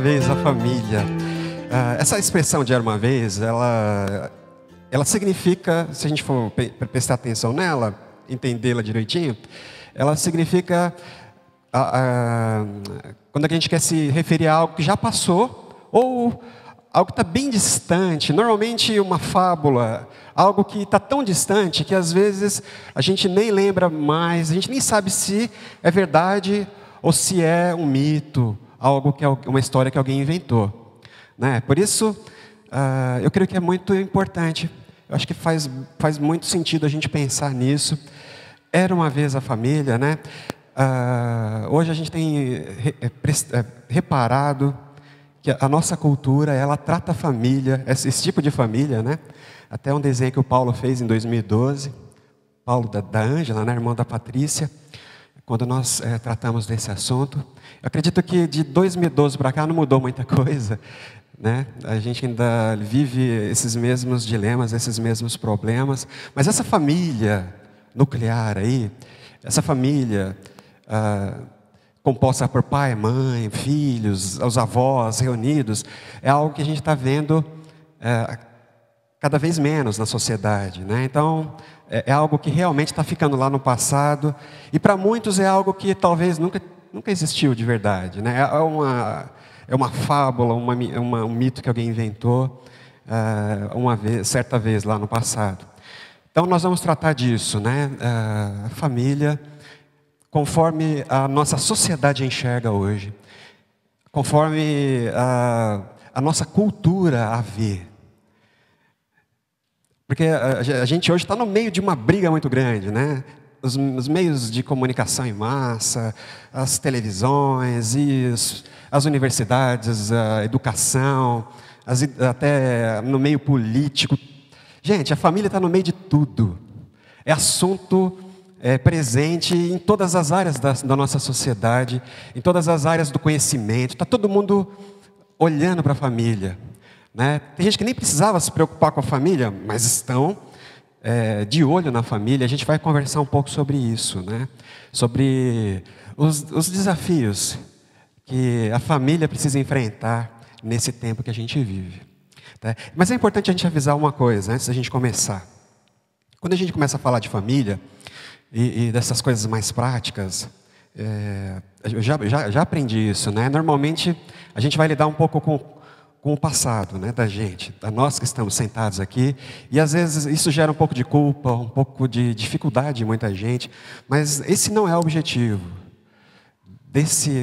vez a família. Essa expressão de era uma vez, ela significa, se a gente for prestar atenção nela, entendê-la direitinho, ela significa quando a gente quer se referir a algo que já passou ou algo que está bem distante, normalmente uma fábula, algo que está tão distante que às vezes a gente nem lembra mais, a gente nem sabe se é verdade ou se é um mito, algo que é uma história que alguém inventou, né? Por isso, eu creio que é muito importante, eu acho que faz muito sentido a gente pensar nisso. Era uma vez a família, né? Hoje a gente tem reparado que a nossa cultura, ela trata a família, esse tipo de família, né? Até um desenho que o Paulo fez em 2012, Paulo da Ângela, né, irmão da Patrícia, quando nós tratamos desse assunto. Eu acredito que de 2012 para cá não mudou muita coisa, né? A gente ainda vive esses mesmos dilemas, esses mesmos problemas, mas essa família nuclear aí, essa família composta por pai, mãe, filhos, os avós reunidos, é algo que a gente está vendo cada vez menos na sociedade, né? Então, é algo que realmente está ficando lá no passado, e para muitos é algo que talvez nunca existiu de verdade, né? É uma fábula, um mito que alguém inventou certa vez lá no passado. Então, nós vamos tratar disso, né? A família, conforme a nossa sociedade enxerga hoje, conforme a nossa cultura a vê. Porque a gente hoje está no meio de uma briga muito grande, né? Os meios de comunicação em massa, as televisões, as universidades, a educação, até no meio político. Gente, a família está no meio de tudo. É assunto presente em todas as áreas da nossa sociedade, em todas as áreas do conhecimento. Está todo mundo olhando para a família, né? Tem gente que nem precisava se preocupar com a família, mas estão de olho na família. A gente vai conversar um pouco sobre isso, né? Sobre os desafios que a família precisa enfrentar nesse tempo que a gente vive, tá? Mas é importante a gente avisar uma coisa antes da gente começar. Quando a gente começa a falar de família e dessas coisas mais práticas, eu já aprendi isso, né? Normalmente a gente vai lidar um pouco com o passado, né, da gente, da nós que estamos sentados aqui, e às vezes isso gera um pouco de culpa, um pouco de dificuldade em muita gente, mas esse não é o objetivo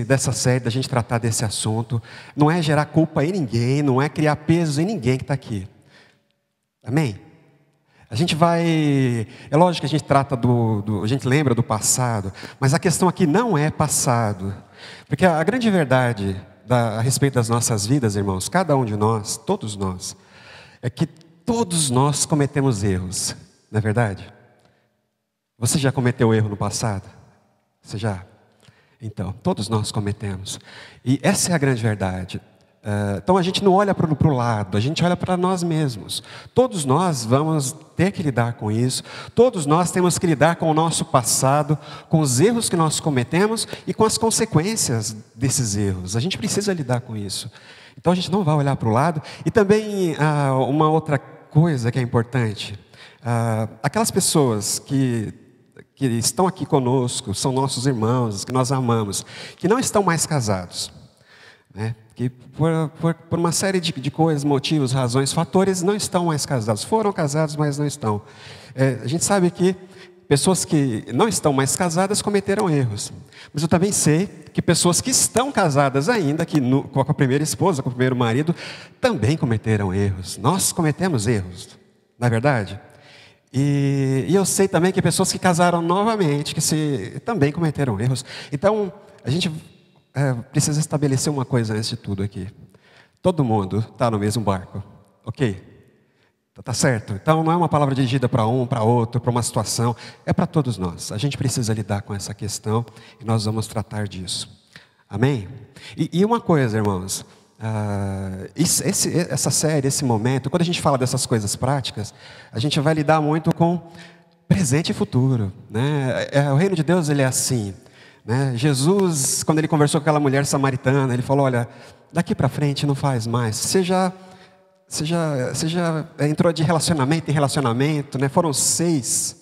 dessa série, da gente tratar desse assunto. Não é gerar culpa em ninguém, não é criar peso em ninguém que está aqui. Amém? A gente vai... É lógico que a gente trata a gente lembra do passado, mas a questão aqui não é passado. Porque a grande verdade a respeito das nossas vidas, irmãos, cada um de nós, todos nós, é que todos nós cometemos erros, não é verdade? Você já cometeu erro no passado? Você já? Então, todos nós cometemos. E essa é a grande verdade. Então a gente não olha para o lado, a gente olha para nós mesmos. Todos nós vamos ter que lidar com isso. Todos nós temos que lidar com o nosso passado, com os erros que nós cometemos e com as consequências desses erros. A gente precisa lidar com isso. Então a gente não vai olhar para o lado. E também uma outra coisa que é importante, aquelas pessoas que estão aqui conosco, são nossos irmãos, que nós amamos, que não estão mais casados, né? Que por uma série de coisas, motivos, razões, fatores, não estão mais casados. Foram casados, mas não estão. A gente sabe que pessoas que não estão mais casadas cometeram erros. Mas eu também sei que pessoas que estão casadas ainda, com a primeira esposa, com o primeiro marido, também cometeram erros. Nós cometemos erros, não é verdade? E eu sei também que pessoas que casaram novamente, também cometeram erros. Então, a gente precisa estabelecer uma coisa antes de tudo aqui. Todo mundo está no mesmo barco, ok? Tá certo? Então não é uma palavra dirigida para um, para outro, para uma situação. É para todos nós. A gente precisa lidar com essa questão e nós vamos tratar disso. Amém? E uma coisa, irmãos. Essa série, esse momento, quando a gente fala dessas coisas práticas, a gente vai lidar muito com presente e futuro, né? O reino de Deus, ele é assim. né? Jesus, quando ele conversou com aquela mulher samaritana, ele falou: olha, daqui para frente não faz mais. Você já entrou de relacionamento em relacionamento, né? Foram 6.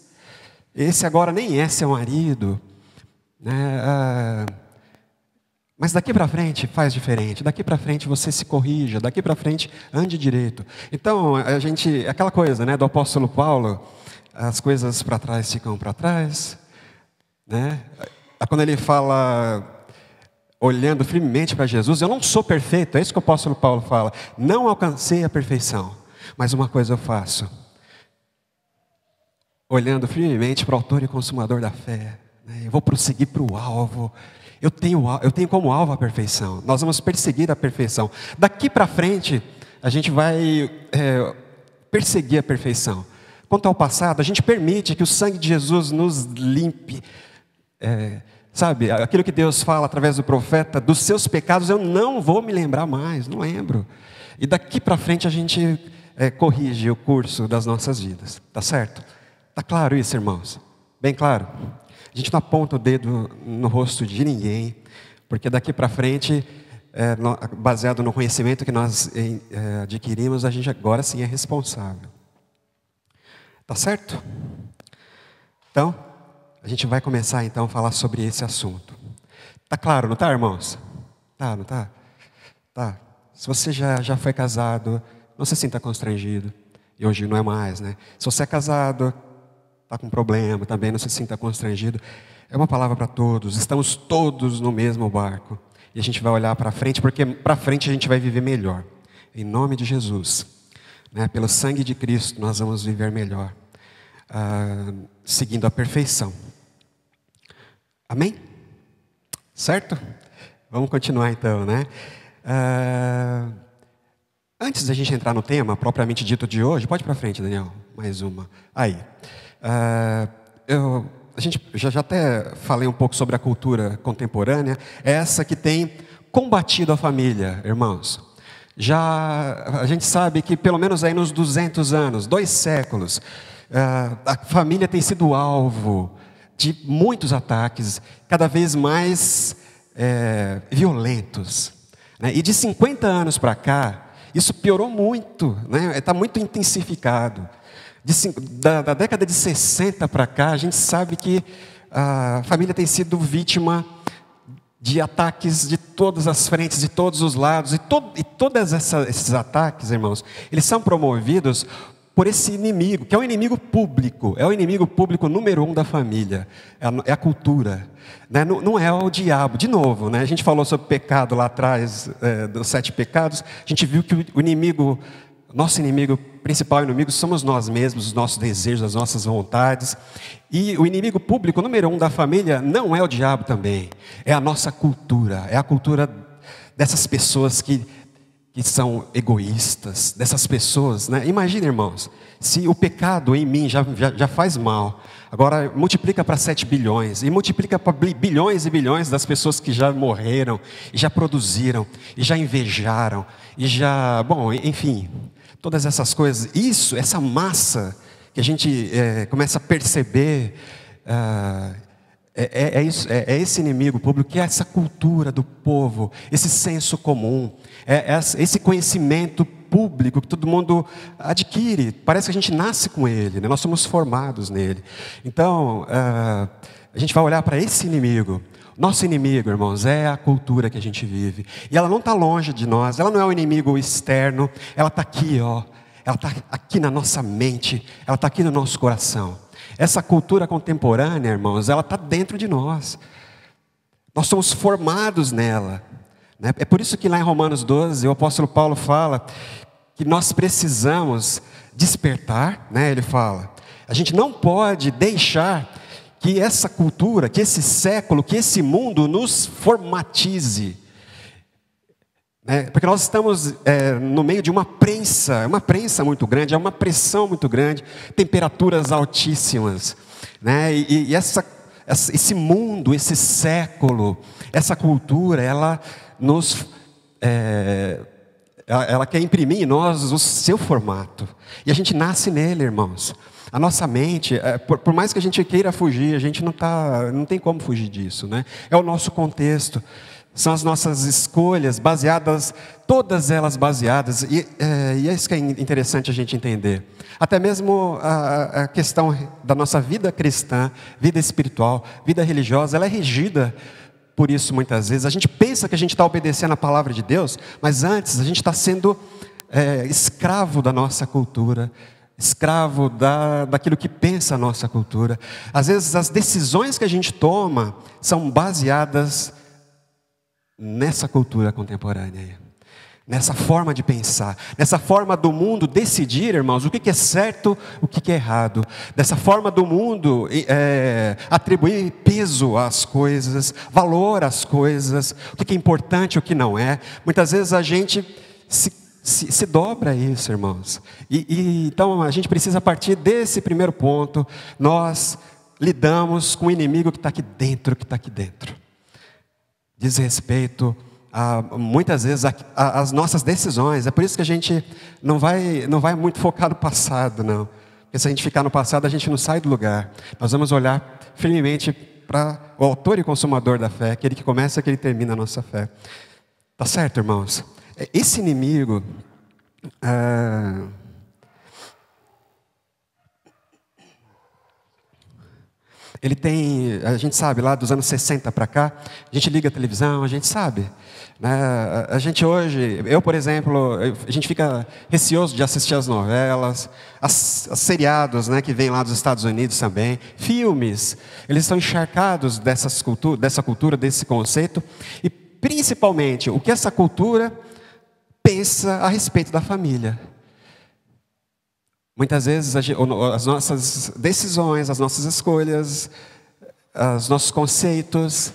Esse agora nem é seu marido, né? Mas daqui para frente faz diferente. Daqui para frente você se corrija. Daqui para frente ande direito. Então, aquela coisa, né, do apóstolo Paulo, as coisas para trás ficam para trás, né? Quando ele fala, olhando firmemente para Jesus, eu não sou perfeito, é isso que o apóstolo Paulo fala. Não alcancei a perfeição, mas uma coisa eu faço. Olhando firmemente para o autor e consumador da fé, né? Eu vou prosseguir para o alvo. Eu tenho como alvo a perfeição. Nós vamos perseguir a perfeição. Daqui para frente, a gente vai perseguir a perfeição. Quanto ao passado, a gente permite que o sangue de Jesus nos limpe. Sabe, aquilo que Deus fala através do profeta, dos seus pecados eu não vou me lembrar mais, não lembro. E daqui para frente a gente corrige o curso das nossas vidas. Tá certo? Tá claro isso, irmãos? Bem claro? A gente não aponta o dedo no rosto de ninguém, porque daqui para frente, baseado no conhecimento que nós adquirimos, a gente agora sim é responsável. Tá certo? Então, a gente vai começar então a falar sobre esse assunto. Tá claro, não tá, irmãos? Tá, não tá? Tá. Se você já foi casado, não se sinta constrangido. E hoje não é mais, né? Se você é casado, está com problema, também não se sinta constrangido. É uma palavra para todos, estamos todos no mesmo barco. E a gente vai olhar para frente, porque para frente a gente vai viver melhor. Em nome de Jesus, né? Pelo sangue de Cristo nós vamos viver melhor, seguindo a perfeição. Amém? Certo? Vamos continuar então, né? Antes da gente entrar no tema propriamente dito de hoje, pode ir para frente, Daniel, mais uma. Aí. A gente já até falei um pouco sobre a cultura contemporânea, essa que tem combatido a família, irmãos. A gente sabe que pelo menos aí nos 200 anos, 2 séculos, a família tem sido alvo de muitos ataques, cada vez mais violentos, né? E de 50 anos para cá, isso piorou muito, né? Está muito intensificado. Da década de 60 para cá, a gente sabe que a família tem sido vítima de ataques de todas as frentes, de todos os lados. E todos esses ataques, irmãos, eles são promovidos por esse inimigo, que é um inimigo público. É o inimigo público número 1 da família. É a cultura, né? Não é o diabo. De novo, né? A gente falou sobre pecado lá atrás, dos 7 pecados. A gente viu que o inimigo... Nosso inimigo, principal inimigo, somos nós mesmos, os nossos desejos, as nossas vontades. E o inimigo público número 1 da família não é o diabo também. É a nossa cultura. É a cultura dessas pessoas que são egoístas. Dessas pessoas, né? Imagina, irmãos, se o pecado em mim já faz mal. Agora multiplica para 7 bilhões. E multiplica para bilhões e bilhões das pessoas que já morreram. E já produziram. E já invejaram. E já... Bom, enfim... Todas essas coisas, essa massa que a gente começa a perceber, é esse inimigo público, que é essa cultura do povo, esse senso comum, esse conhecimento público que todo mundo adquire, parece que a gente nasce com ele, né? Nós somos formados nele. Então, a gente vai olhar para esse inimigo. Nosso inimigo, irmãos, é a cultura que a gente vive. E ela não está longe de nós, ela não é um inimigo externo, ela está aqui, ó. Ela está aqui na nossa mente, ela está aqui no nosso coração. Essa cultura contemporânea, irmãos, ela está dentro de nós. Nós somos formados nela, né? É por isso que lá em Romanos 12, o apóstolo Paulo fala que nós precisamos despertar, né? Ele fala, a gente não pode deixar que essa cultura, que esse século, que esse mundo nos formatize, né? Porque nós estamos no meio de uma prensa muito grande, é uma pressão muito grande, temperaturas altíssimas, né? E esse mundo, esse século, essa cultura, ela nos Ela quer imprimir em nós o seu formato. E a gente nasce nele, irmãos. A nossa mente, por mais que a gente queira fugir, a gente não tem como fugir disso, né? É o nosso contexto, são as nossas escolhas baseadas, todas elas baseadas, e é isso que é interessante a gente entender. Até mesmo a questão da nossa vida cristã, vida espiritual, vida religiosa, ela é regida por isso muitas vezes. A gente pensa que a gente está obedecendo a palavra de Deus, mas antes a gente está sendo escravo da nossa cultura, escravo daquilo que pensa a nossa cultura. Às vezes as decisões que a gente toma são baseadas nessa cultura contemporânea, nessa forma de pensar, nessa forma do mundo decidir, irmãos, o que é certo, o que é errado, dessa forma do mundo atribuir peso às coisas, valor às coisas, o que é importante, o que não é. Muitas vezes a gente se dobra a isso, irmãos. Então a gente precisa partir desse primeiro ponto. Nós lidamos com o inimigo que está aqui dentro, Diz respeito muitas vezes as nossas decisões. É por isso que a gente não vai muito focar no passado, não. Porque se a gente ficar no passado, a gente não sai do lugar. Nós vamos olhar firmemente para o autor e consumador da fé, aquele que começa e aquele que termina a nossa fé. Tá certo, irmãos? Esse inimigo, ele tem, a gente sabe, lá dos anos 60 para cá, a gente liga a televisão, a gente sabe, né? A gente hoje, eu por exemplo, a gente fica receoso de assistir as novelas, as seriados, né, que vêm lá dos Estados Unidos também, filmes, eles estão encharcados dessa cultura, desse conceito, e principalmente o que essa cultura pensa a respeito da família. Muitas vezes as nossas decisões, as nossas escolhas, os nossos conceitos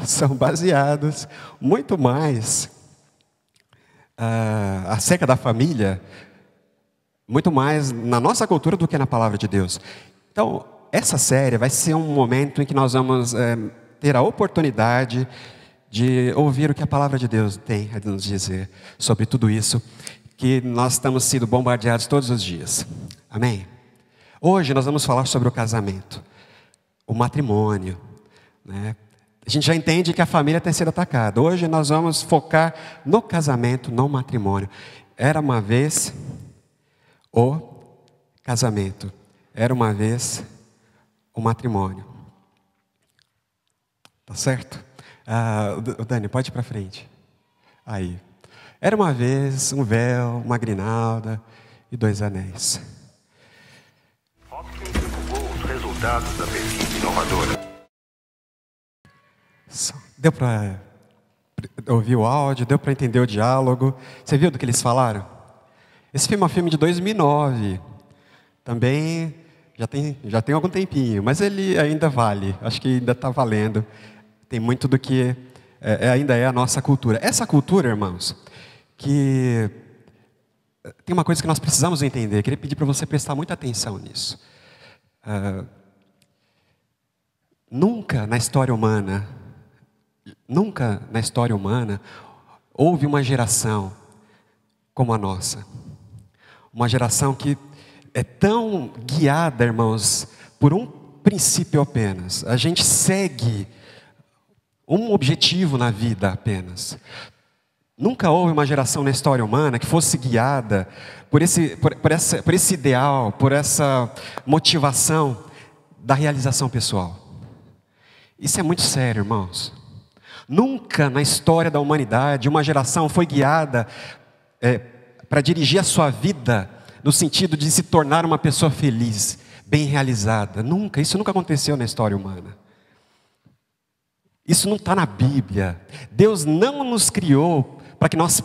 são baseados muito mais acerca da família, muito mais na nossa cultura do que na palavra de Deus. Então, essa série vai ser um momento em que nós vamos ter a oportunidade de ouvir o que a palavra de Deus tem a nos dizer sobre tudo isso que nós estamos sendo bombardeados todos os dias. Amém? Hoje nós vamos falar sobre o casamento, o matrimônio, né? A gente já entende que a família tem sido atacada. Hoje nós vamos focar no casamento, no matrimônio. Era uma vez o casamento. Era uma vez o matrimônio. Tá certo? Dani, pode ir para frente. Aí. Era uma vez um véu, uma grinalda e 2 anéis. Hopkins divulgou os resultados da pesquisa inovadora. Deu para ouvir o áudio, deu para entender o diálogo. Você viu do que eles falaram? Esse filme é um filme de 2009. Também já tem algum tempinho, mas ele ainda vale. Acho que ainda está valendo. Tem muito do que ainda é a nossa cultura. Essa cultura, irmãos, que tem uma coisa que nós precisamos entender. Eu queria pedir para você prestar muita atenção nisso. Nunca na história humana houve uma geração como a nossa. Uma geração que é tão guiada, irmãos, por um princípio apenas. A gente segue um objetivo na vida apenas. Nunca houve uma geração na história humana que fosse guiada por esse ideal, por essa motivação da realização pessoal. Isso é muito sério, irmãos. Nunca na história da humanidade uma geração foi guiada para dirigir a sua vida no sentido de se tornar uma pessoa feliz, bem realizada. Nunca, isso nunca aconteceu na história humana. Isso não está na Bíblia. Deus não nos criou para que nós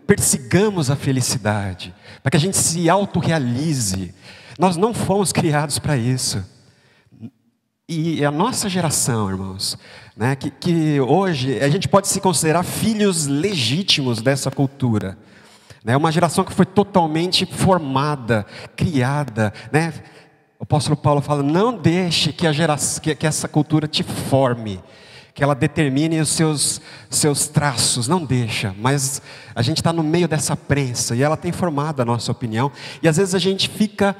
persigamos a felicidade, para que a gente se autorrealize. Nós não fomos criados para isso. E a nossa geração, irmãos, né, que hoje a gente pode se considerar filhos legítimos dessa cultura. É uma geração que foi totalmente formada, criada, né? O apóstolo Paulo fala, não deixe que essa cultura te forme, que ela determine os seus traços, não deixa, mas a gente está no meio dessa prensa, e ela tem formado a nossa opinião, e às vezes a gente fica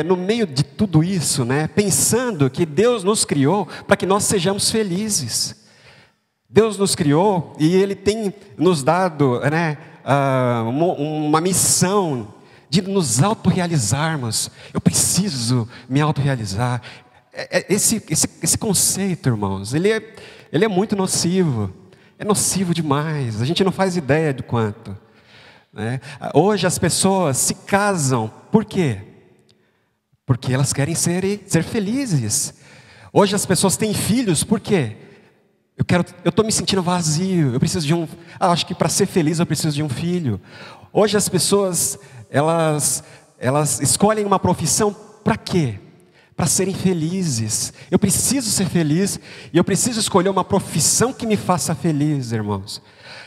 no meio de tudo isso, né, pensando que Deus nos criou para que nós sejamos felizes. Deus nos criou e Ele tem nos dado, né, uma missão de nos autorrealizarmos. Eu preciso me autorrealizar. Esse conceito, irmãos, ele é muito nocivo. É nocivo demais. A gente não faz ideia do quanto, né? Hoje as pessoas se casam. Por quê? Porque elas querem ser felizes. Hoje as pessoas têm filhos. Por quê? Eu estou me sentindo vazio. Eu preciso de acho que para ser feliz eu preciso de um filho. Hoje as pessoas elas escolhem uma profissão para quê? Para serem felizes. Eu preciso ser feliz e eu preciso escolher uma profissão que me faça feliz, irmãos.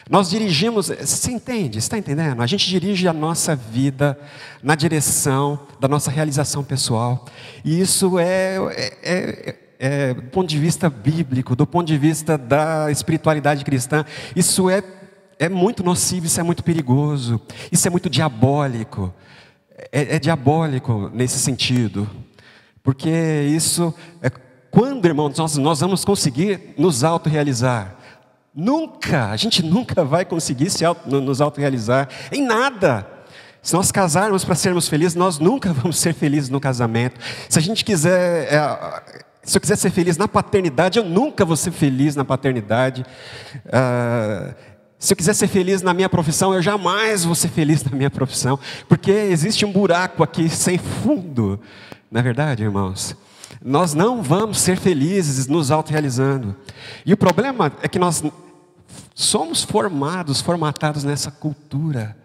Nós dirigimos, você entende? Você está entendendo? A gente dirige a nossa vida na direção da nossa realização pessoal. E isso do ponto de vista bíblico, do ponto de vista da espiritualidade cristã, isso é muito nocivo, isso é muito perigoso, isso é muito diabólico. É diabólico nesse sentido. Porque isso quando, irmãos, nós vamos conseguir nos autorrealizar? A gente nunca vai conseguir nos autorrealizar em nada. Se nós casarmos para sermos felizes, nós nunca vamos ser felizes no casamento. Se eu quiser ser feliz na paternidade, eu nunca vou ser feliz na paternidade. Se eu quiser ser feliz na minha profissão, eu jamais vou ser feliz na minha profissão, porque existe um buraco aqui sem fundo. Não é verdade, irmãos? Nós não vamos ser felizes nos autorrealizando. E o problema é que nós somos formatados nessa cultura.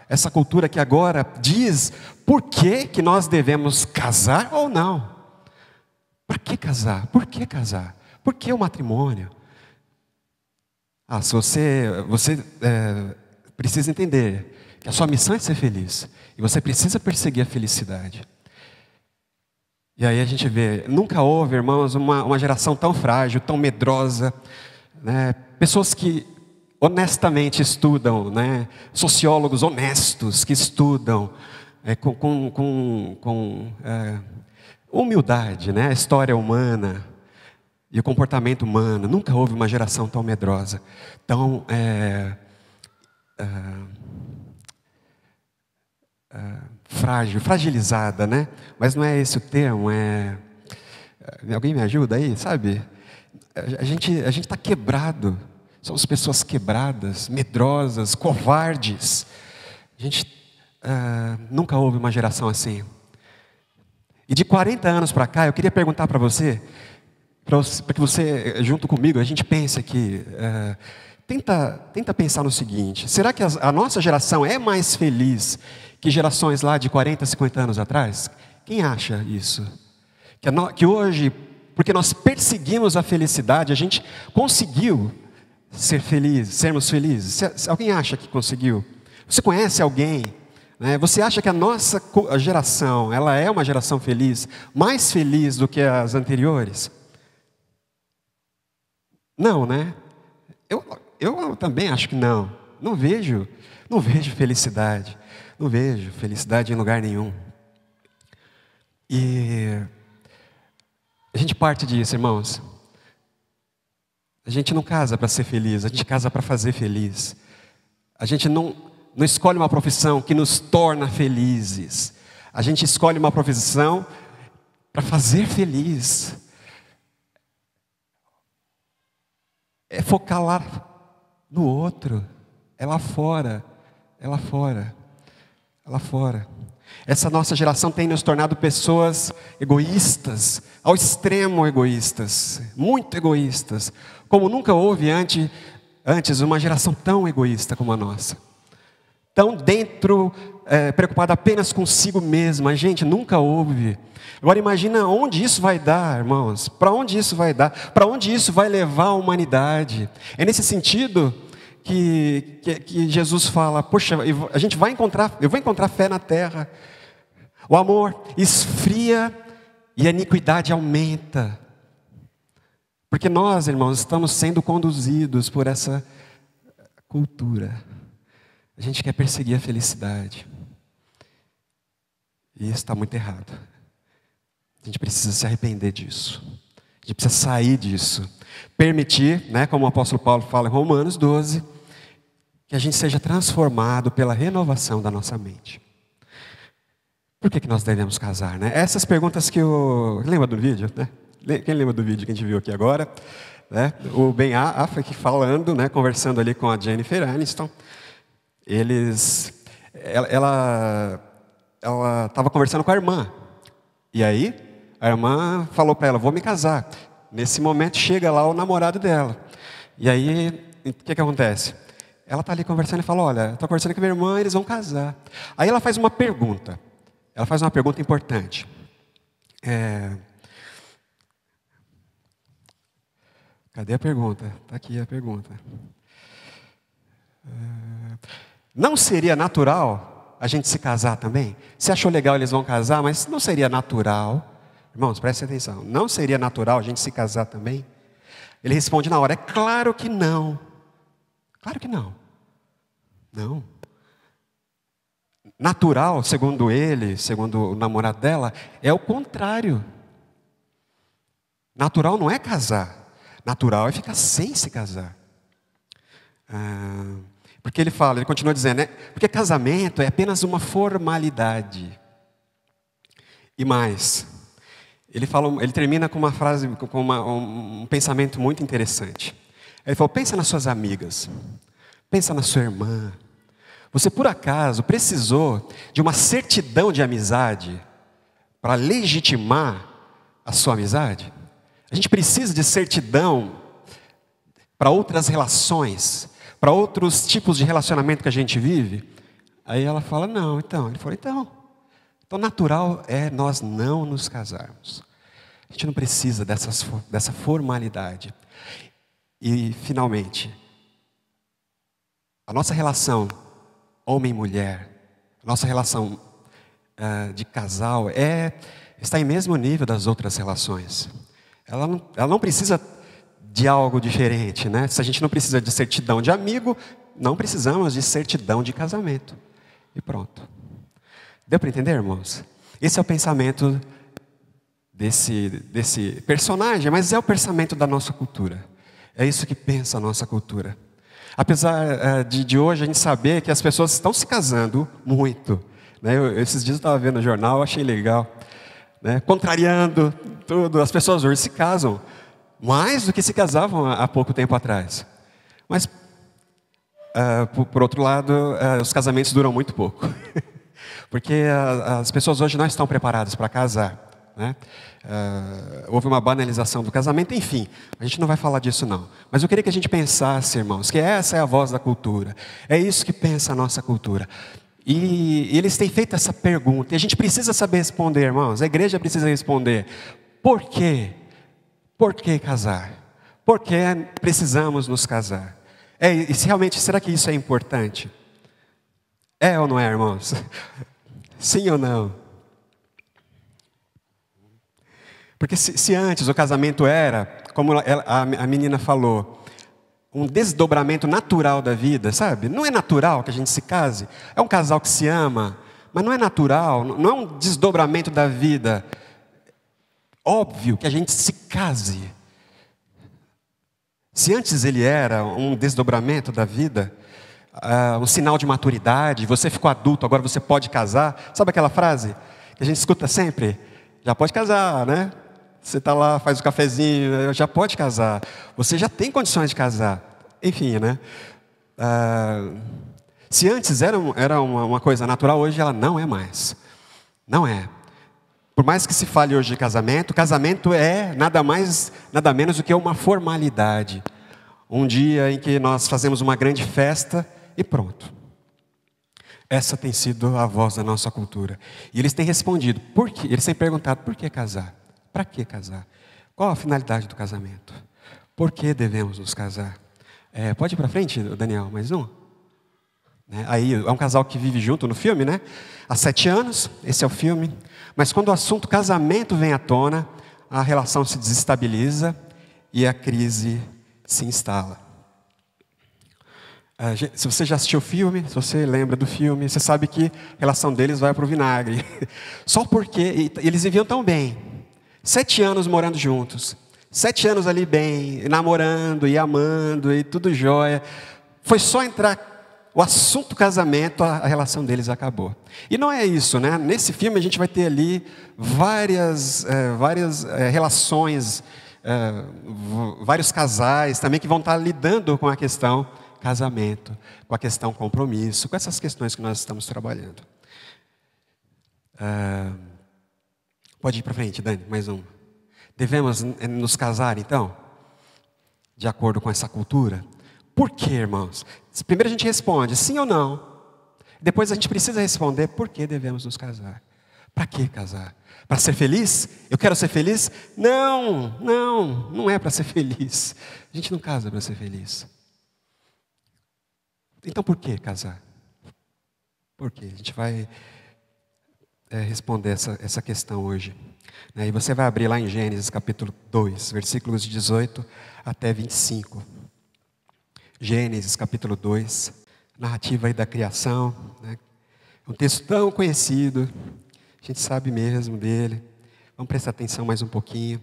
Essa cultura que agora diz por que nós devemos casar ou não. Para que casar? Por que casar? Por que o matrimônio? Se você precisa entender que a sua missão é ser feliz. E você precisa perseguir a felicidade. E aí a gente vê, nunca houve, irmãos, uma geração tão frágil, tão medrosa, né? Pessoas que honestamente estudam, né? Sociólogos honestos que estudam com humildade, né? A história humana e o comportamento humano. Nunca houve uma geração tão medrosa, tão fragilizada, né? Mas não é esse o termo, alguém me ajuda aí, sabe? A gente está quebrado, somos pessoas quebradas, medrosas, covardes. Nunca houve uma geração assim. E de 40 anos para cá, eu queria perguntar para você, para que você, junto comigo, a gente pense aqui, tenta pensar no seguinte: será que a nossa geração é mais feliz que gerações lá de 40, 50 anos atrás? Quem acha isso? Que hoje, porque nós perseguimos a felicidade, a gente conseguiu sermos felizes? Alguém acha que conseguiu? Você conhece alguém? Né? Você acha que a nossa geração, ela é uma geração feliz, mais feliz do que as anteriores? Não, né? Eu também acho que não. Não vejo felicidade. Não vejo felicidade em lugar nenhum. E a gente parte disso, irmãos. A gente não casa para ser feliz, a gente casa para fazer feliz. A gente não escolhe uma profissão que nos torna felizes. A gente escolhe uma profissão para fazer feliz. É focar lá no outro, é lá fora, é lá fora. Lá fora. Essa nossa geração tem nos tornado pessoas egoístas, ao extremo egoístas, muito egoístas, como nunca houve antes uma geração tão egoísta como a nossa. Tão preocupada apenas consigo mesma, gente, nunca houve. Agora imagina onde isso vai dar, irmãos, para onde isso vai dar, para onde isso vai levar a humanidade. É nesse sentido que Jesus fala: poxa, eu vou encontrar fé na terra. O amor esfria e a iniquidade aumenta. Porque nós, irmãos, estamos sendo conduzidos por essa cultura. A gente quer perseguir a felicidade. E isso está muito errado. A gente precisa se arrepender disso. A gente precisa sair disso. Permitir, né, como o apóstolo Paulo fala em Romanos 12, que a gente seja transformado pela renovação da nossa mente. Por que nós devemos casar, né? Essas perguntas que o... Lembra do vídeo, né? Quem lembra do vídeo que a gente viu aqui agora? Né? O Ben Affleck falando, né, conversando ali com a Jennifer Aniston. Ela estava conversando com a irmã. E aí, a irmã falou para ela, vou me casar. Nesse momento, chega lá o namorado dela. E aí, o que acontece? Ela está ali conversando e fala, olha, estou conversando com a minha irmã, eles vão casar. Aí ela faz uma pergunta. Ela faz uma pergunta importante. Cadê a pergunta? Está aqui a pergunta. Não seria natural a gente se casar também? Você achou legal, eles vão casar, mas não seria natural? Irmãos, prestem atenção. Não seria natural a gente se casar também? Ele responde na hora, é claro que não. Claro que não. Não. Natural, segundo ele, segundo o namorado dela, é o contrário. Natural não é casar. Natural é ficar sem se casar. Porque ele continua dizendo, né? Porque casamento é apenas uma formalidade. E mais, ele termina com uma frase, com um pensamento muito interessante. Ele falou, pensa nas suas amigas, pensa na sua irmã. Você por acaso precisou de uma certidão de amizade para legitimar a sua amizade? A gente precisa de certidão para outras relações, para outros tipos de relacionamento que a gente vive? Aí ela fala, não, então. Ele falou, então natural é nós não nos casarmos. A gente não precisa dessa formalidade. E, finalmente, a nossa relação homem e mulher, a nossa relação de casal está em mesmo nível das outras relações. Ela não precisa de algo diferente, né? Se a gente não precisa de certidão de amigo, não precisamos de certidão de casamento. E pronto. Deu para entender, irmãos? Esse é o pensamento desse personagem, mas é o pensamento da nossa cultura. É isso que pensa a nossa cultura. Apesar de hoje a gente saber que as pessoas estão se casando muito. Né? Esses dias eu estava vendo no jornal, achei legal. Né? Contrariando tudo, as pessoas hoje se casam mais do que se casavam há pouco tempo atrás. Mas, por outro lado, os casamentos duram muito pouco. Porque as pessoas hoje não estão preparadas para casar. Né? Houve uma banalização do casamento, enfim, a gente não vai falar disso não. Mas eu queria que a gente pensasse, irmãos, que essa é a voz da cultura. É isso que pensa a nossa cultura. E eles têm feito essa pergunta, e a gente precisa saber responder, irmãos. A igreja precisa responder. Por quê? Por que casar? Por que precisamos nos casar? E realmente, será que isso é importante? É ou não é, irmãos? Sim ou não? Porque se antes o casamento era, como a menina falou, um desdobramento natural da vida, sabe? Não é natural que a gente se case. É um casal que se ama, mas não é natural, não é um desdobramento da vida. Óbvio que a gente se case. Se antes ele era um desdobramento da vida, um sinal de maturidade, você ficou adulto, agora você pode casar. Sabe aquela frase que a gente escuta sempre? Já pode casar, né? Você está lá, faz o cafezinho, já pode casar. Você já tem condições de casar. Enfim, né? Se antes era uma coisa natural, hoje ela não é mais. Não é. Por mais que se fale hoje de casamento, casamento é nada mais, nada menos do que uma formalidade. Um dia em que nós fazemos uma grande festa e pronto. Essa tem sido a voz da nossa cultura. E eles têm respondido, por quê? Eles têm perguntado, por que casar? Para que casar? Qual a finalidade do casamento? Por que devemos nos casar? Pode ir para frente, Daniel, mais um? Aí é um casal que vive junto no filme, né? Há 7 anos, esse é o filme. Mas quando o assunto casamento vem à tona, a relação se desestabiliza e a crise se instala. Se você já assistiu o filme, se você lembra do filme, você sabe que a relação deles vai para o vinagre. Só porque eles viviam tão bem. 7 anos morando juntos. 7 anos ali bem, namorando e amando e tudo jóia. Foi só entrar o assunto casamento, a relação deles acabou. E não é isso, né? Nesse filme a gente vai ter ali várias relações, vários casais também que vão estar lidando com a questão casamento, com a questão compromisso, com essas questões que nós estamos trabalhando. Pode ir para frente, Dani, mais uma. Devemos nos casar, então? De acordo com essa cultura? Por quê, irmãos? Primeiro a gente responde sim ou não. Depois a gente precisa responder por que devemos nos casar. Para que casar? Para ser feliz? Eu quero ser feliz? Não é para ser feliz. A gente não casa para ser feliz. Então por que casar? Por quê? A gente vai responder essa questão hoje. E você vai abrir lá em Gênesis capítulo 2, versículos 18 até 25. Gênesis capítulo 2, narrativa aí da criação, né? Um texto tão conhecido, a gente sabe mesmo dele. Vamos prestar atenção mais um pouquinho.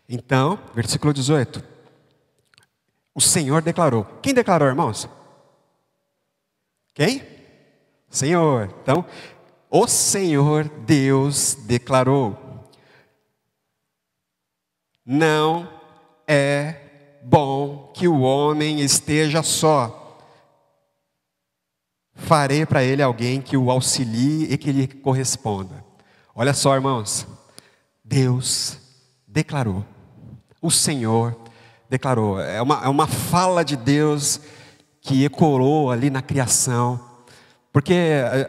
Então, versículo 18. O Senhor declarou. Quem declarou, irmãos? Quem? Senhor. Então, o Senhor Deus declarou: não é bom que o homem esteja só. Farei para ele alguém que o auxilie e que lhe corresponda. Olha só, irmãos. Deus declarou. O Senhor declarou. É uma fala de Deus que ecoou ali na criação. Porque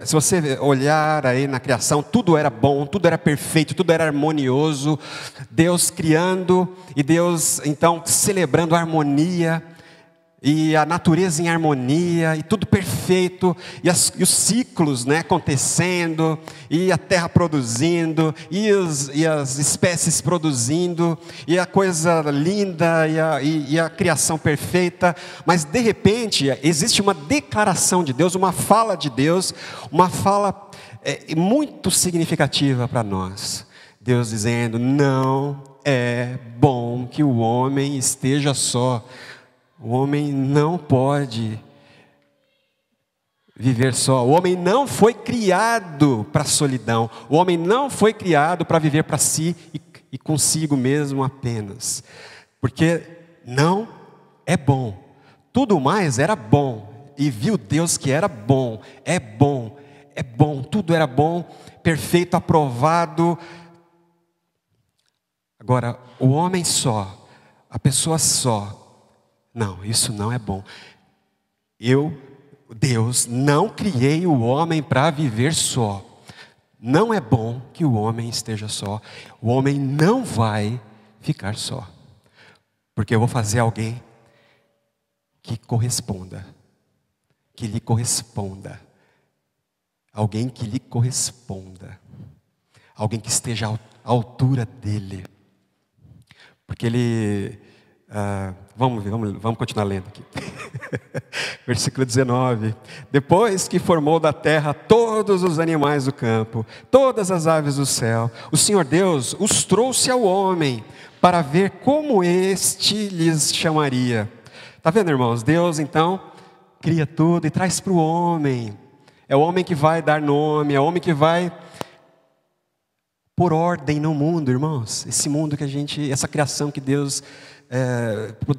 se você olhar aí na criação, tudo era bom, tudo era perfeito, tudo era harmonioso. Deus criando e Deus então celebrando a harmonia e a natureza em harmonia e tudo perfeito. E os ciclos, né, acontecendo, e a terra produzindo, e as espécies produzindo, e a coisa linda e a criação perfeita. Mas de repente existe uma declaração de Deus, uma fala de Deus, uma fala muito significativa para nós. Deus dizendo: não é bom que o homem esteja só. O homem não pode viver só. O homem não foi criado para a solidão. O homem não foi criado para viver para si e consigo mesmo apenas. Porque não é bom. Tudo mais era bom. E viu Deus que era bom. É bom. É bom. Tudo era bom, perfeito, aprovado. Agora, o homem só, a pessoa só. Não, isso não é bom. Deus, não criei o homem para viver só. Não é bom que o homem esteja só. O homem não vai ficar só. Porque eu vou fazer alguém que corresponda. Que lhe corresponda. Alguém que lhe corresponda. Alguém que esteja à altura dele. Porque ele... Vamos continuar lendo aqui. Versículo 19. Depois que formou da terra todos os animais do campo, todas as aves do céu, o Senhor Deus os trouxe ao homem para ver como este lhes chamaria. Está vendo, irmãos? Deus então cria tudo e traz para o homem. É o homem que vai dar nome, é o homem que vai pôr ordem no mundo, irmãos. Esse mundo que essa criação que Deus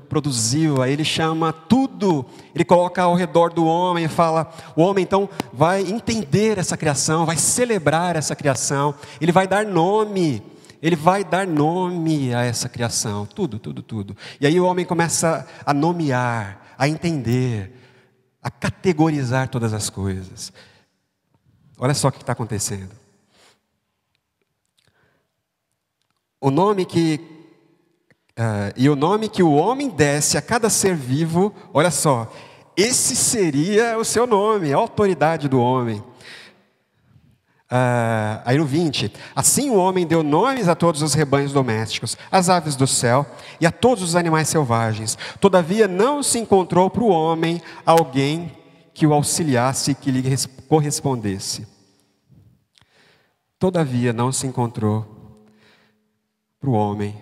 produziu, aí ele chama tudo, ele coloca ao redor do homem e fala, o homem então vai entender essa criação, vai celebrar essa criação, ele vai dar nome a essa criação, tudo. E aí o homem começa a nomear, a entender, a categorizar todas as coisas. Olha só o que está acontecendo. O nome que o homem desse a cada ser vivo, olha só, esse seria o seu nome, a autoridade do homem. Aí no 20, assim o homem deu nomes a todos os rebanhos domésticos, às aves do céu e a todos os animais selvagens. Todavia não se encontrou para o homem alguém que o auxiliasse e que lhe correspondesse. Todavia não se encontrou para o homem.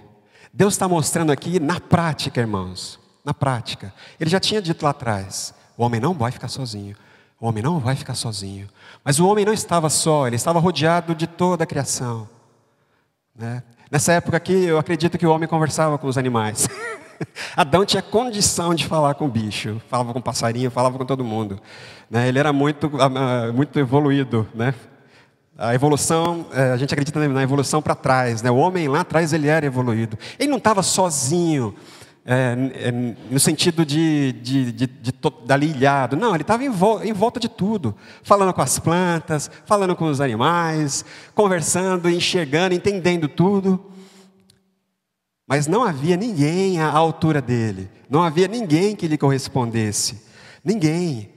Deus está mostrando aqui na prática, irmãos, na prática. Ele já tinha dito lá atrás, o homem não vai ficar sozinho. O homem não vai ficar sozinho. Mas o homem não estava só, ele estava rodeado de toda a criação. Né? Nessa época aqui, eu acredito que o homem conversava com os animais. Adão tinha condição de falar com o bicho, falava com o passarinho, falava com todo mundo. Né? Ele era muito evoluído. Né? A evolução, a gente acredita na evolução para trás. Né? O homem lá atrás, ele era evoluído. Ele não estava sozinho. No sentido dali ilhado. Não, ele estava em volta de tudo, falando com as plantas, falando com os animais, conversando, enxergando, entendendo tudo. Mas não havia ninguém à altura dele, não havia ninguém que lhe correspondesse. Ninguém.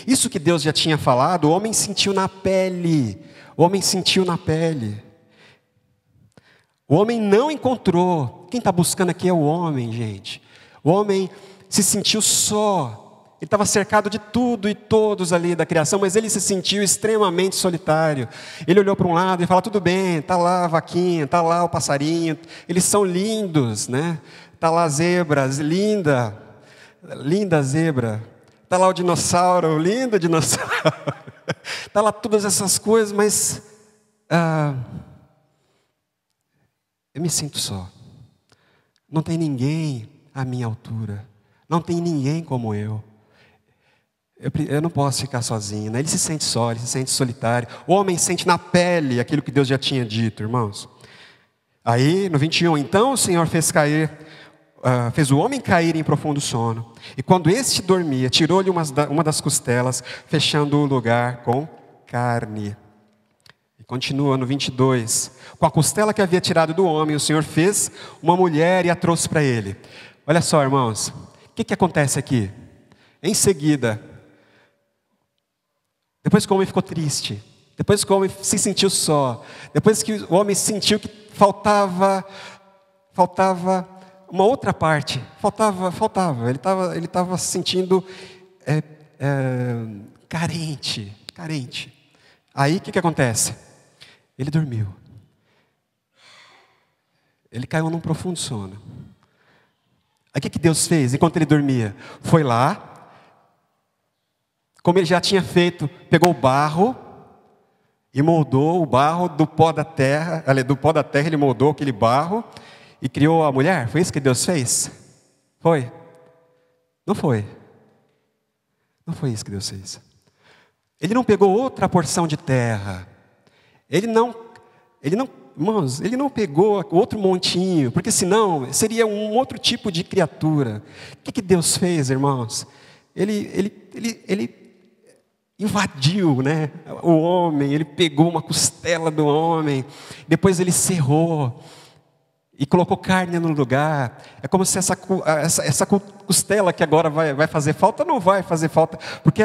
Isso que Deus já tinha falado, o homem sentiu na pele. O homem sentiu na pele. O homem não encontrou. Quem está buscando aqui é o homem, gente. O homem se sentiu só. Ele estava cercado de tudo e todos ali da criação, mas ele se sentiu extremamente solitário. Ele olhou para um lado e falou, tudo bem, está lá a vaquinha, está lá o passarinho, eles são lindos, né? Está lá a zebra, linda zebra. Está lá o dinossauro, lindo dinossauro. Está lá todas essas coisas, mas eu me sinto só. Não tem ninguém à minha altura. Não tem ninguém como eu. Eu não posso ficar sozinho. Né? Ele se sente só, ele se sente solitário. O homem sente na pele aquilo que Deus já tinha dito, irmãos. Aí, no 21, então o Senhor fez o homem cair em profundo sono. E quando este dormia, tirou-lhe uma das costelas, fechando o lugar com carne. Continua no 22. Com a costela que havia tirado do homem, o Senhor fez uma mulher e a trouxe para ele. Olha só, irmãos. O que acontece aqui? Em seguida, depois que o homem ficou triste, depois que o homem se sentiu só, depois que o homem sentiu que faltava uma outra parte, faltava. Ele estava se sentindo carente. Aí o que acontece? Ele dormiu. Ele caiu num profundo sono. Aí o que Deus fez enquanto ele dormia? Foi lá, como ele já tinha feito, pegou o barro e moldou o barro do pó da terra. Do pó da terra ele moldou aquele barro e criou a mulher. Foi isso que Deus fez? Foi? Não foi. Não foi isso que Deus fez. Ele não pegou outra porção de terra. Ele não pegou outro montinho, porque senão seria um outro tipo de criatura. O que Deus fez, irmãos? Ele invadiu, né, o homem, ele pegou uma costela do homem, depois ele serrou e colocou carne no lugar. É como se essa costela que agora vai fazer falta, não vai fazer falta, porque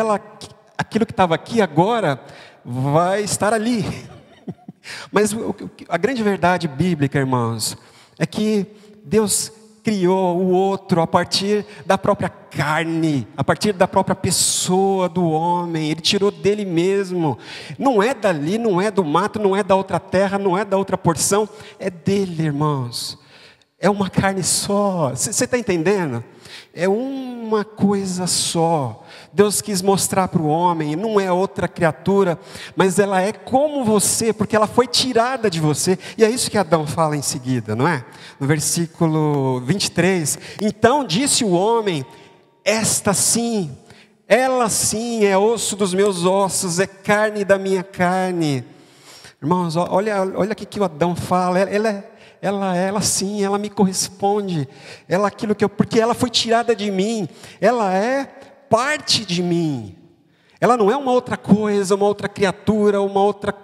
aquilo que estava aqui agora vai estar ali. Mas a grande verdade bíblica, irmãos, é que Deus criou o outro a partir da própria carne, a partir da própria pessoa do homem. Ele tirou dele mesmo. Não é dali, não é do mato, não é da outra terra, não é da outra porção, é dele, irmãos. É uma carne só. Você está entendendo? É uma coisa só. Deus quis mostrar para o homem, não é outra criatura, mas ela é como você, porque ela foi tirada de você. E é isso que Adão fala em seguida, não é? No versículo 23. Então disse o homem, ela sim é osso dos meus ossos, é carne da minha carne. Irmãos, olha o que o Adão fala, ela sim, ela me corresponde, porque ela foi tirada de mim, ela é parte de mim, ela não é uma outra coisa, uma outra criatura, uma outra,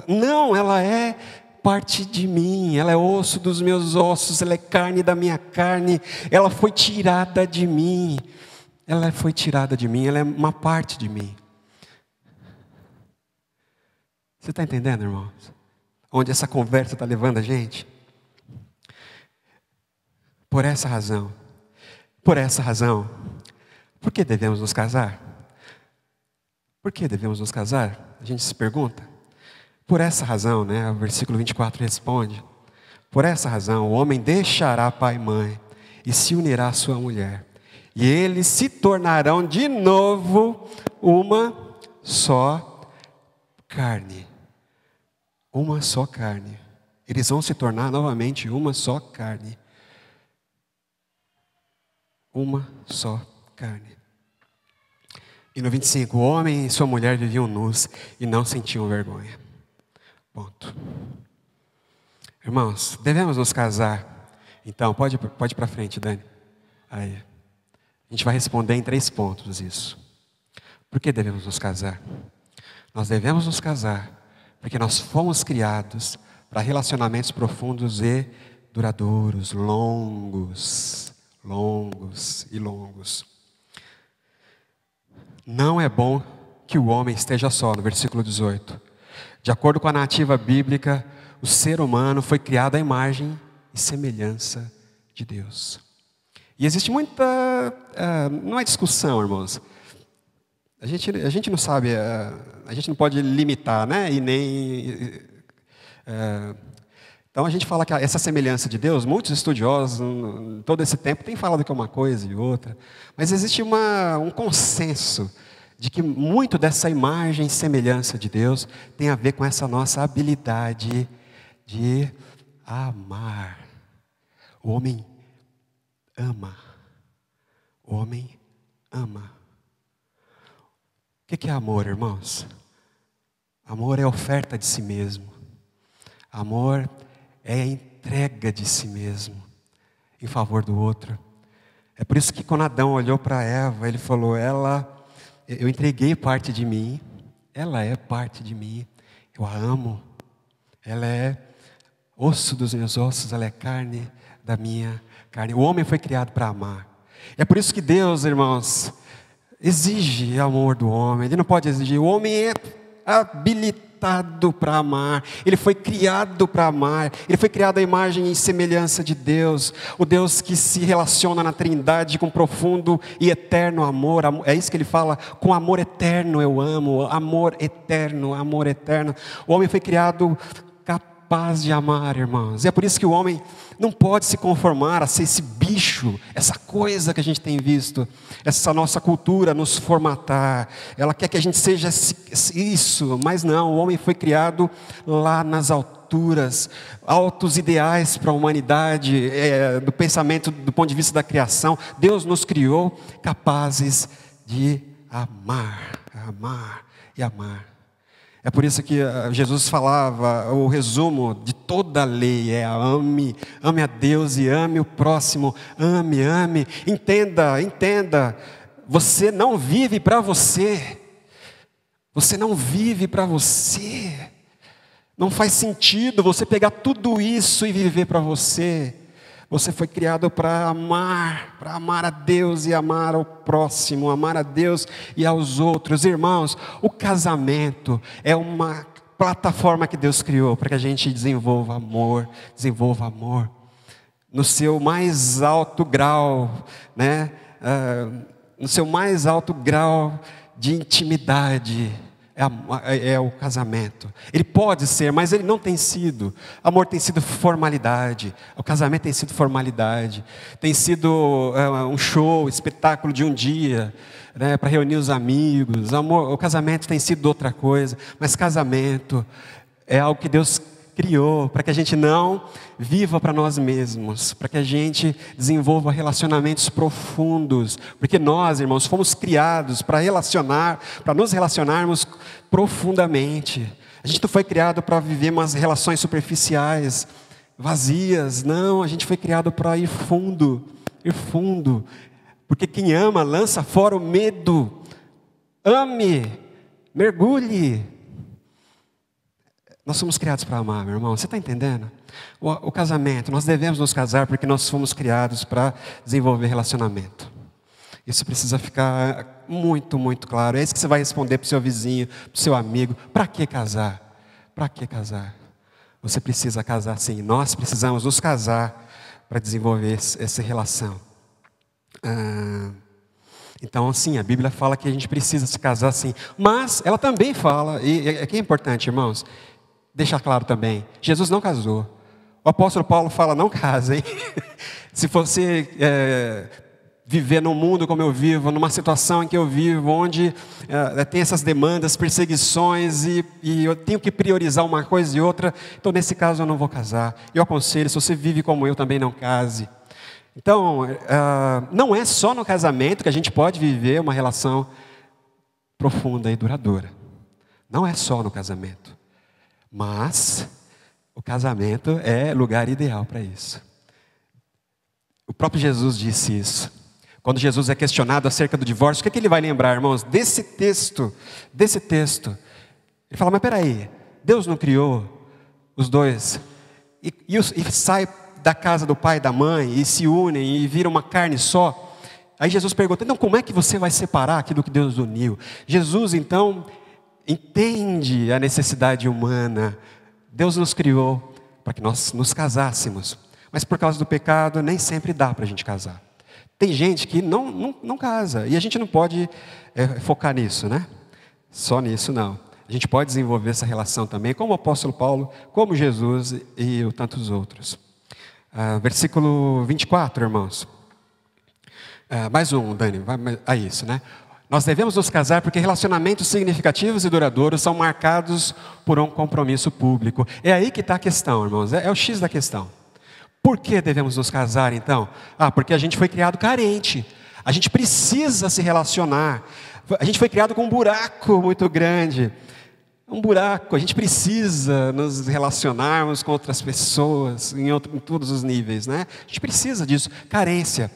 não, ela é parte de mim, ela é osso dos meus ossos, ela é carne da minha carne, ela foi tirada de mim, ela é uma parte de mim. Você está entendendo, irmãos? Onde essa conversa está levando a gente? Por essa razão, por que devemos nos casar? Por que devemos nos casar? A gente se pergunta. Por essa razão, né? O versículo 24 responde. Por essa razão, o homem deixará pai e mãe e se unirá à sua mulher. E eles se tornarão de novo uma só carne. Uma só carne. Eles vão se tornar novamente uma só carne. Uma só carne. E no 25, o homem e sua mulher viviam nus e não sentiam vergonha. Ponto. Irmãos, devemos nos casar. Então, pode ir para frente, Dani. Aí. A gente vai responder em 3 pontos isso. Por que devemos nos casar? Nós devemos nos casar porque nós fomos criados para relacionamentos profundos e duradouros, longos e longos. Não é bom que o homem esteja só, no versículo 18. De acordo com a narrativa bíblica, o ser humano foi criado à imagem e semelhança de Deus. E existe muita, não é discussão, irmãos. A gente não sabe, a gente não pode limitar, né? E nem... Então a gente fala que essa semelhança de Deus, muitos estudiosos, em todo esse tempo, têm falado que é uma coisa e outra. Mas existe um consenso de que muito dessa imagem e semelhança de Deus tem a ver com essa nossa habilidade de amar. O homem ama. O homem ama. O que é amor, irmãos? Amor é oferta de si mesmo. Amor é a entrega de si mesmo em favor do outro. É por isso que quando Adão olhou para Eva, ele falou, eu entreguei parte de mim, ela é parte de mim, eu a amo, ela é osso dos meus ossos, ela é carne da minha carne. O homem foi criado para amar. É por isso que Deus, irmãos, exige amor do homem. Ele não pode exigir. O homem é habilitado para amar. Ele foi criado para amar. Ele foi criado à imagem e semelhança de Deus. O Deus que se relaciona na Trindade com profundo e eterno amor. É isso que ele fala. Com amor eterno eu amo. Amor eterno, amor eterno. O homem foi criado capaz de amar, irmãos. E é por isso que o homem não pode se conformar a ser esse bicho, essa coisa que a gente tem visto, essa nossa cultura nos formatar. Ela quer que a gente seja isso, mas não. O homem foi criado lá nas alturas, altos ideais para a humanidade, do pensamento, do ponto de vista da criação. Deus nos criou capazes de amar, amar e amar. É por isso que Jesus falava, o resumo de toda a lei é ame a Deus e ame o próximo, ame, entenda, você não vive para você, não faz sentido você pegar tudo isso e viver para você. Você foi criado para amar a Deus e amar ao próximo, amar a Deus e aos outros. Irmãos, o casamento é uma plataforma que Deus criou para que a gente desenvolva amor. No seu mais alto grau, né? No seu mais alto grau de intimidade. É o casamento. Ele pode ser, mas ele não tem sido. Amor tem sido formalidade. O casamento tem sido formalidade. Tem sido um show, espetáculo de um dia, né, para reunir os amigos. O casamento tem sido outra coisa. Mas casamento é algo que Deus criou para que a gente não viva para nós mesmos, para que a gente desenvolva relacionamentos profundos, porque nós, irmãos, fomos criados para nos relacionarmos profundamente. A gente não foi criado para viver umas relações superficiais, vazias. Não, a gente foi criado para ir fundo, porque quem ama lança fora o medo. Ame, mergulhe. Nós somos criados para amar, meu irmão. Você está entendendo? O casamento, nós devemos nos casar porque nós fomos criados para desenvolver relacionamento. Isso precisa ficar muito, muito claro. É isso que você vai responder para o seu vizinho, para o seu amigo. Para que casar? Para que casar? Você precisa casar sim. Nós precisamos nos casar para desenvolver essa relação. Então, sim, a Bíblia fala que a gente precisa se casar sim. Mas ela também fala, e aqui é importante, irmãos, deixar claro também, Jesus não casou. O apóstolo Paulo fala, não casem. Se você viver num mundo como eu vivo, numa situação em que eu vivo, onde tem essas demandas, perseguições, e eu tenho que priorizar uma coisa e outra, então nesse caso eu não vou casar. Eu aconselho, se você vive como eu, também não case. Então, não é só no casamento que a gente pode viver uma relação profunda e duradoura. Não é só no casamento. Mas o casamento é lugar ideal para isso. O próprio Jesus disse isso. Quando Jesus é questionado acerca do divórcio, o que ele vai lembrar, irmãos? Desse texto. Ele fala, mas peraí, Deus não criou os dois? E sai da casa do pai e da mãe, e se unem, e viram uma carne só? Aí Jesus pergunta, então como é que você vai separar aquilo que Deus uniu? Jesus, então, entende a necessidade humana. Deus nos criou para que nós nos casássemos. Mas por causa do pecado, nem sempre dá para a gente casar. Tem gente que não casa. E a gente não pode focar nisso, né? Só nisso, não. A gente pode desenvolver essa relação também, como o apóstolo Paulo, como Jesus e tantos outros. Versículo 24, irmãos. Mais um, Dani. É isso, né? Nós devemos nos casar porque relacionamentos significativos e duradouros são marcados por um compromisso público. É aí que está a questão, irmãos. É o X da questão. Por que devemos nos casar, então? Porque a gente foi criado carente. A gente precisa se relacionar. A gente foi criado com um buraco muito grande. Um buraco. A gente precisa nos relacionarmos com outras pessoas, em todos os níveis, né? A gente precisa disso. Carência.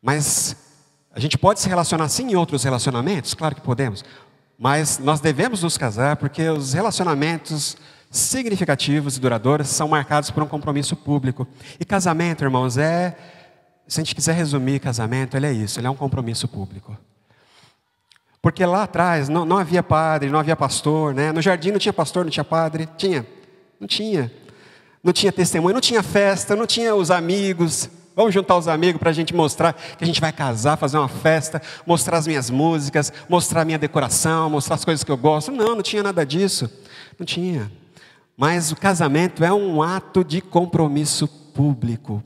Mas a gente pode se relacionar sim em outros relacionamentos? Claro que podemos. Mas nós devemos nos casar porque os relacionamentos significativos e duradouros são marcados por um compromisso público. E casamento, irmãos, se a gente quiser resumir casamento, ele é isso, ele é um compromisso público. Porque lá atrás não havia padre, não havia pastor, né? No jardim não tinha pastor, não tinha padre, tinha? Não tinha. Não tinha testemunho, não tinha festa, não tinha os amigos. Vamos juntar os amigos para a gente mostrar que a gente vai casar, fazer uma festa, mostrar as minhas músicas, mostrar a minha decoração, mostrar as coisas que eu gosto. Não tinha nada disso, não tinha. Mas o casamento é um ato de compromisso público.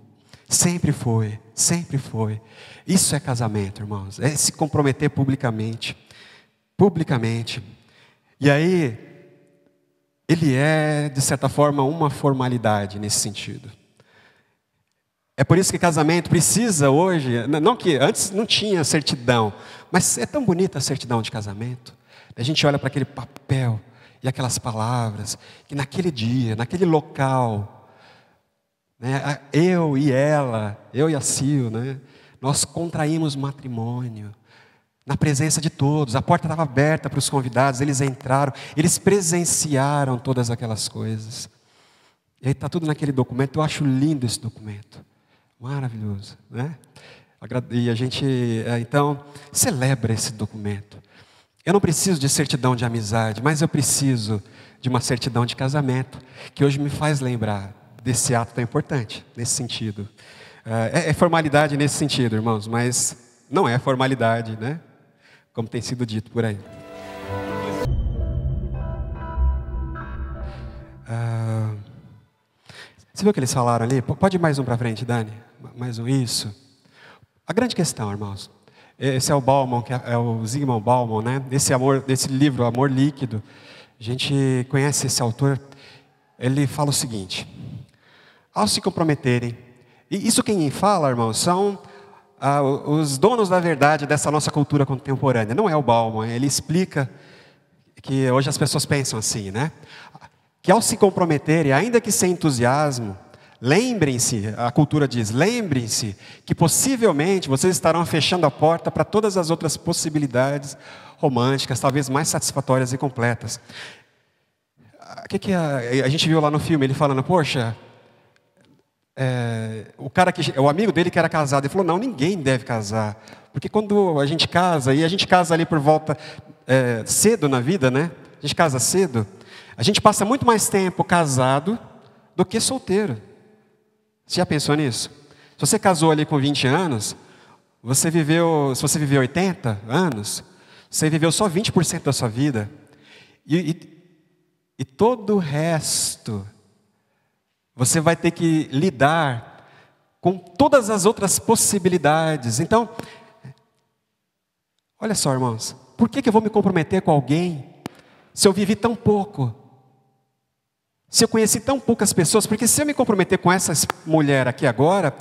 Sempre foi, sempre foi. Isso é casamento, irmãos. É se comprometer publicamente. Publicamente. E aí, ele é, de certa forma, uma formalidade nesse sentido. É por isso que casamento precisa hoje, não que antes não tinha certidão, mas é tão bonita a certidão de casamento. A gente olha para aquele papel e aquelas palavras, que naquele dia, naquele local, né, eu e ela, eu e a Sil, né, nós contraímos matrimônio, na presença de todos, a porta estava aberta para os convidados, eles entraram, eles presenciaram todas aquelas coisas. E aí está tudo naquele documento, eu acho lindo esse documento. Maravilhoso, né? E a gente, então, celebra esse documento. Eu não preciso de certidão de amizade, mas eu preciso de uma certidão de casamento, que hoje me faz lembrar desse ato tão importante, nesse sentido. É formalidade nesse sentido, irmãos, mas não é formalidade, né? Como tem sido dito por aí. Você viu o que eles falaram ali? Pode ir mais um para frente, Dani? Mais um, isso. A grande questão, irmãos, esse é o Bauman, que é o Zygmunt Bauman, né? Esse livro, Amor Líquido, a gente conhece esse autor, ele fala o seguinte: ao se comprometerem, e isso quem fala, irmãos, são os donos da verdade dessa nossa cultura contemporânea, não é o Bauman, ele explica que hoje as pessoas pensam assim, né? Que ao se comprometerem, ainda que sem entusiasmo, lembrem-se, a cultura diz, lembrem-se que possivelmente vocês estarão fechando a porta para todas as outras possibilidades românticas, talvez mais satisfatórias e completas. O que a gente viu lá no filme, ele falando, poxa, o amigo dele que era casado, ele falou, não, ninguém deve casar, porque quando a gente casa, e a gente casa ali por volta cedo na vida, né? A gente casa cedo, A gente passa muito mais tempo casado do que solteiro. Você já pensou nisso? Se você casou ali com 20 anos, se você viveu 80 anos, você viveu só 20% da sua vida. E todo o resto, você vai ter que lidar com todas as outras possibilidades. Então, olha só, irmãos, por que eu vou me comprometer com alguém se eu vivi tão pouco? Se eu conheci tão poucas pessoas? Porque se eu me comprometer com essa mulher aqui agora,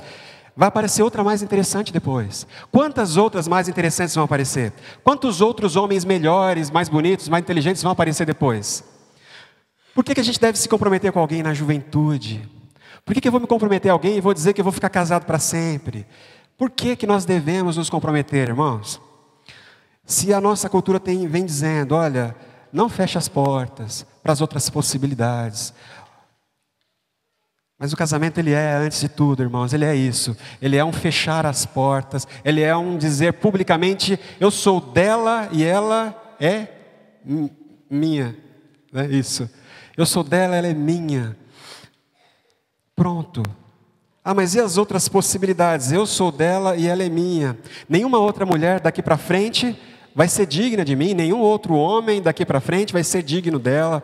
vai aparecer outra mais interessante depois. Quantas outras mais interessantes vão aparecer? Quantos outros homens melhores, mais bonitos, mais inteligentes vão aparecer depois? Por que a gente deve se comprometer com alguém na juventude? Por que eu vou me comprometer a alguém e vou dizer que eu vou ficar casado para sempre? Por que nós devemos nos comprometer, irmãos? Se a nossa cultura vem dizendo, olha, não feche as portas para as outras possibilidades. Mas o casamento, ele é, antes de tudo, irmãos, ele é isso. Ele é um fechar as portas, ele é um dizer publicamente, eu sou dela e ela é minha. É isso. Eu sou dela, ela é minha. Pronto. Ah, mas e as outras possibilidades? Eu sou dela e ela é minha. Nenhuma outra mulher daqui para frente vai ser digna de mim, nenhum outro homem daqui para frente vai ser digno dela.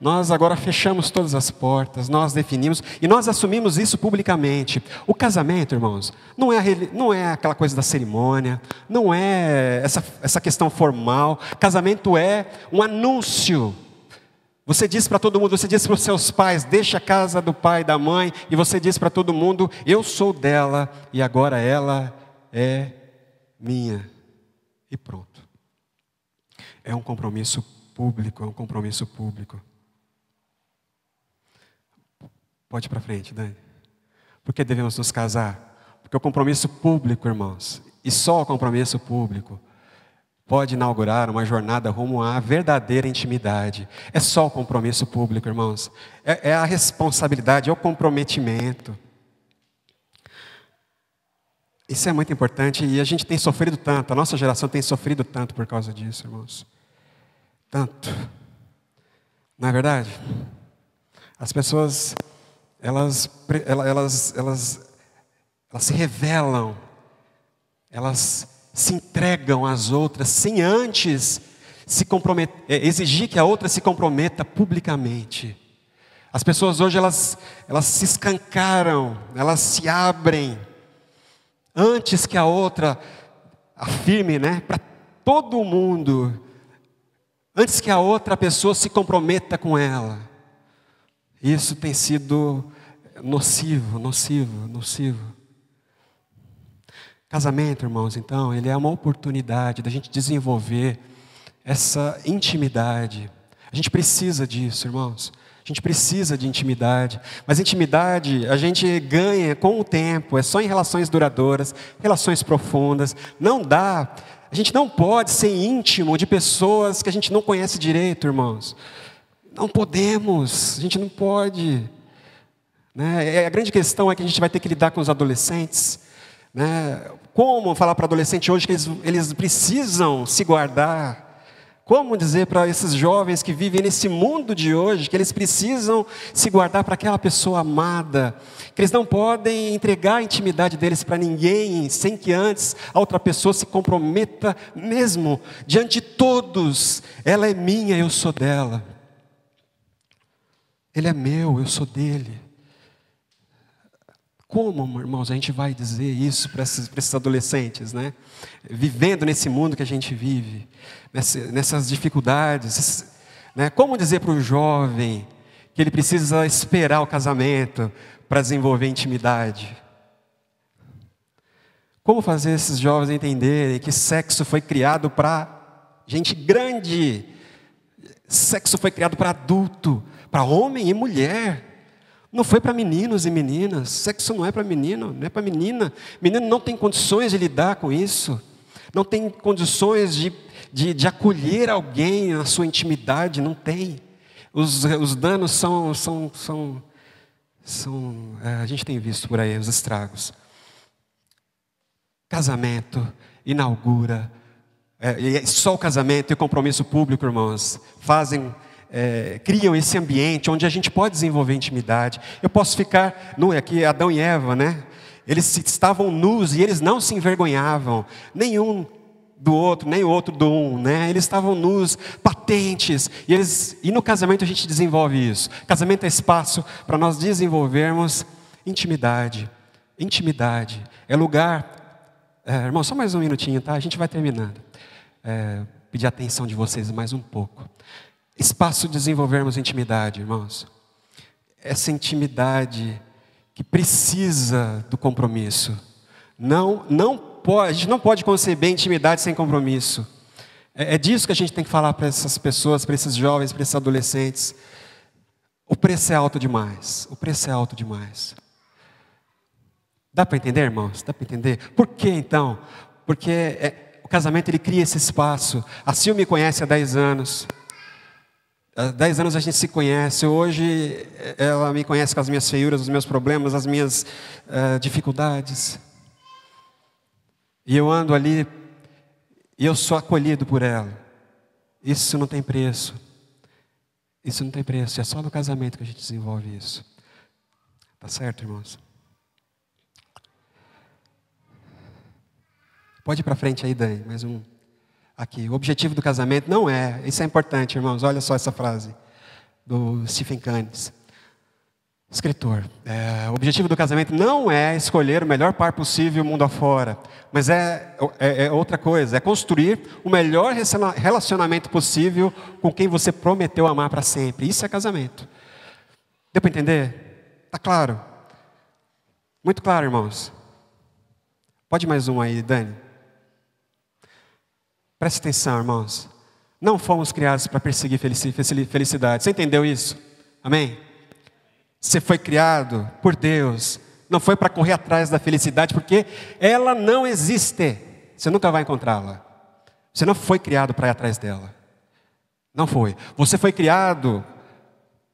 Nós agora fechamos todas as portas, nós definimos e nós assumimos isso publicamente. O casamento, irmãos, não é aquela coisa da cerimônia, não é essa questão formal. Casamento é um anúncio. Você diz para todo mundo, você diz para os seus pais, deixa a casa do pai e da mãe, e você diz para todo mundo, eu sou dela e agora ela é minha. E pronto. É um compromisso público, é um compromisso público. Pode ir para frente, Dani. Por que devemos nos casar? Porque o compromisso público, irmãos, e só o compromisso público, pode inaugurar uma jornada rumo à verdadeira intimidade. É só o compromisso público, irmãos. É a responsabilidade, é o comprometimento. Isso é muito importante e a gente tem sofrido tanto, a nossa geração tem sofrido tanto por causa disso, irmãos. Tanto. Não é verdade? As pessoas, elas se revelam, elas se entregam às outras sem antes exigir que a outra se comprometa publicamente. As pessoas hoje, elas se escancaram, elas se abrem antes que a outra afirme, para todo mundo, antes que a outra pessoa se comprometa com ela. Isso tem sido nocivo. Casamento, irmãos, então, ele é uma oportunidade da gente desenvolver essa intimidade. A gente precisa disso, irmãos. A gente precisa de intimidade. Mas intimidade a gente ganha com o tempo. É só em relações duradouras, relações profundas. Não dá. A gente não pode ser íntimo de pessoas que a gente não conhece direito, irmãos. Não podemos. A gente não pode. A grande questão é que a gente vai ter que lidar com os adolescentes. Como falar para adolescente hoje que eles precisam se guardar? Como dizer para esses jovens que vivem nesse mundo de hoje que eles precisam se guardar para aquela pessoa amada? Que eles não podem entregar a intimidade deles para ninguém sem que antes a outra pessoa se comprometa mesmo diante de todos. Ela é minha, eu sou dela. Ele é meu, eu sou dele. Como, irmãos, a gente vai dizer isso para esses adolescentes, Vivendo nesse mundo que a gente vive, nessas dificuldades, Como dizer para o jovem que ele precisa esperar o casamento para desenvolver intimidade? Como fazer esses jovens entenderem que sexo foi criado para gente grande, sexo foi criado para adulto, para homem e mulher. Não foi para meninos e meninas. Sexo não é para menino, não é para menina. Menino não tem condições de lidar com isso. Não tem condições de acolher alguém na sua intimidade. Não tem. Os danos são a gente tem visto por aí os estragos. Casamento inaugura. Só o casamento e o compromisso público, irmãos, fazem criam esse ambiente onde a gente pode desenvolver intimidade. Eu posso ficar nu, aqui Adão e Eva, né? Eles estavam nus e eles não se envergonhavam, nenhum do outro, nem o outro do um, né? Eles estavam nus, patentes, e no casamento a gente desenvolve isso. Casamento é espaço para nós desenvolvermos intimidade. Intimidade é lugar. Irmão, só mais um minutinho, tá? A gente vai terminando. Pedir a atenção de vocês mais um pouco. Espaço de desenvolvermos intimidade, irmãos. Essa intimidade que precisa do compromisso. A gente não pode conceber intimidade sem compromisso. É disso que a gente tem que falar para essas pessoas, para esses jovens, para esses adolescentes. O preço é alto demais. O preço é alto demais. Dá para entender, irmãos? Dá para entender? Por que então? Porque o casamento ele cria esse espaço. A Sil me conhece há 10 anos. Há 10 anos a gente se conhece. Hoje ela me conhece com as minhas feiuras, os meus problemas, as minhas dificuldades. E eu ando ali e eu sou acolhido por ela. Isso não tem preço. Isso não tem preço. É só no casamento que a gente desenvolve isso. Tá certo, irmãos? Pode ir para frente aí, Dani. Mais um. Aqui. O objetivo do casamento não é. Isso é importante, irmãos. Olha só essa frase do Stephen Cannes, escritor. O objetivo do casamento não é escolher o melhor par possível mundo afora, mas é outra coisa. É construir o melhor relacionamento possível com quem você prometeu amar para sempre. Isso é casamento. Deu para entender? Está claro? Muito claro, irmãos. Pode mais um aí, Dani. Preste atenção, irmãos. Não fomos criados para perseguir felicidade. Você entendeu isso? Amém? Você foi criado por Deus. Não foi para correr atrás da felicidade, porque ela não existe. Você nunca vai encontrá-la. Você não foi criado para ir atrás dela. Não foi. Você foi criado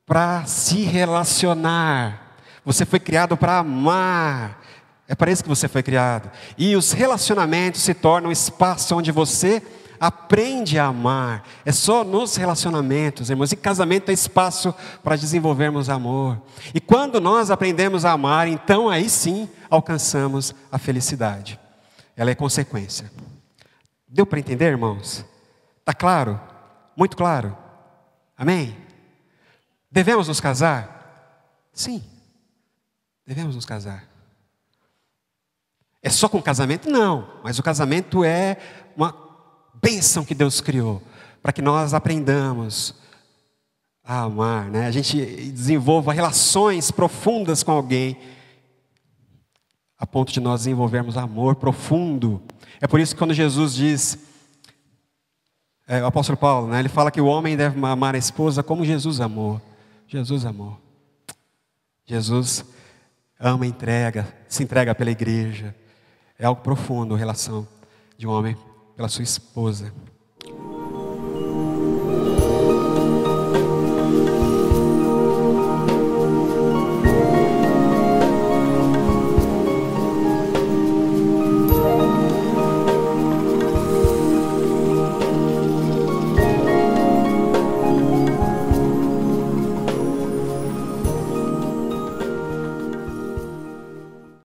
para se relacionar. Você foi criado para amar. É para isso que você foi criado. E os relacionamentos se tornam um espaço onde você aprende a amar. É só nos relacionamentos, irmãos. E casamento é espaço para desenvolvermos amor. E quando nós aprendemos a amar, então aí sim alcançamos a felicidade. Ela é consequência. Deu para entender, irmãos? Está claro? Muito claro? Amém? Devemos nos casar? Sim. Devemos nos casar. É só com casamento? Não. Mas o casamento é uma bênção que Deus criou, para que nós aprendamos a amar, né? A gente desenvolva relações profundas com alguém, a ponto de nós desenvolvermos amor profundo. É por isso que quando Jesus diz, o apóstolo Paulo, né, ele fala que o homem deve amar a esposa como Jesus amou. Jesus amou. Jesus ama e se entrega pela igreja. É algo profundo a relação de um homem pela sua esposa.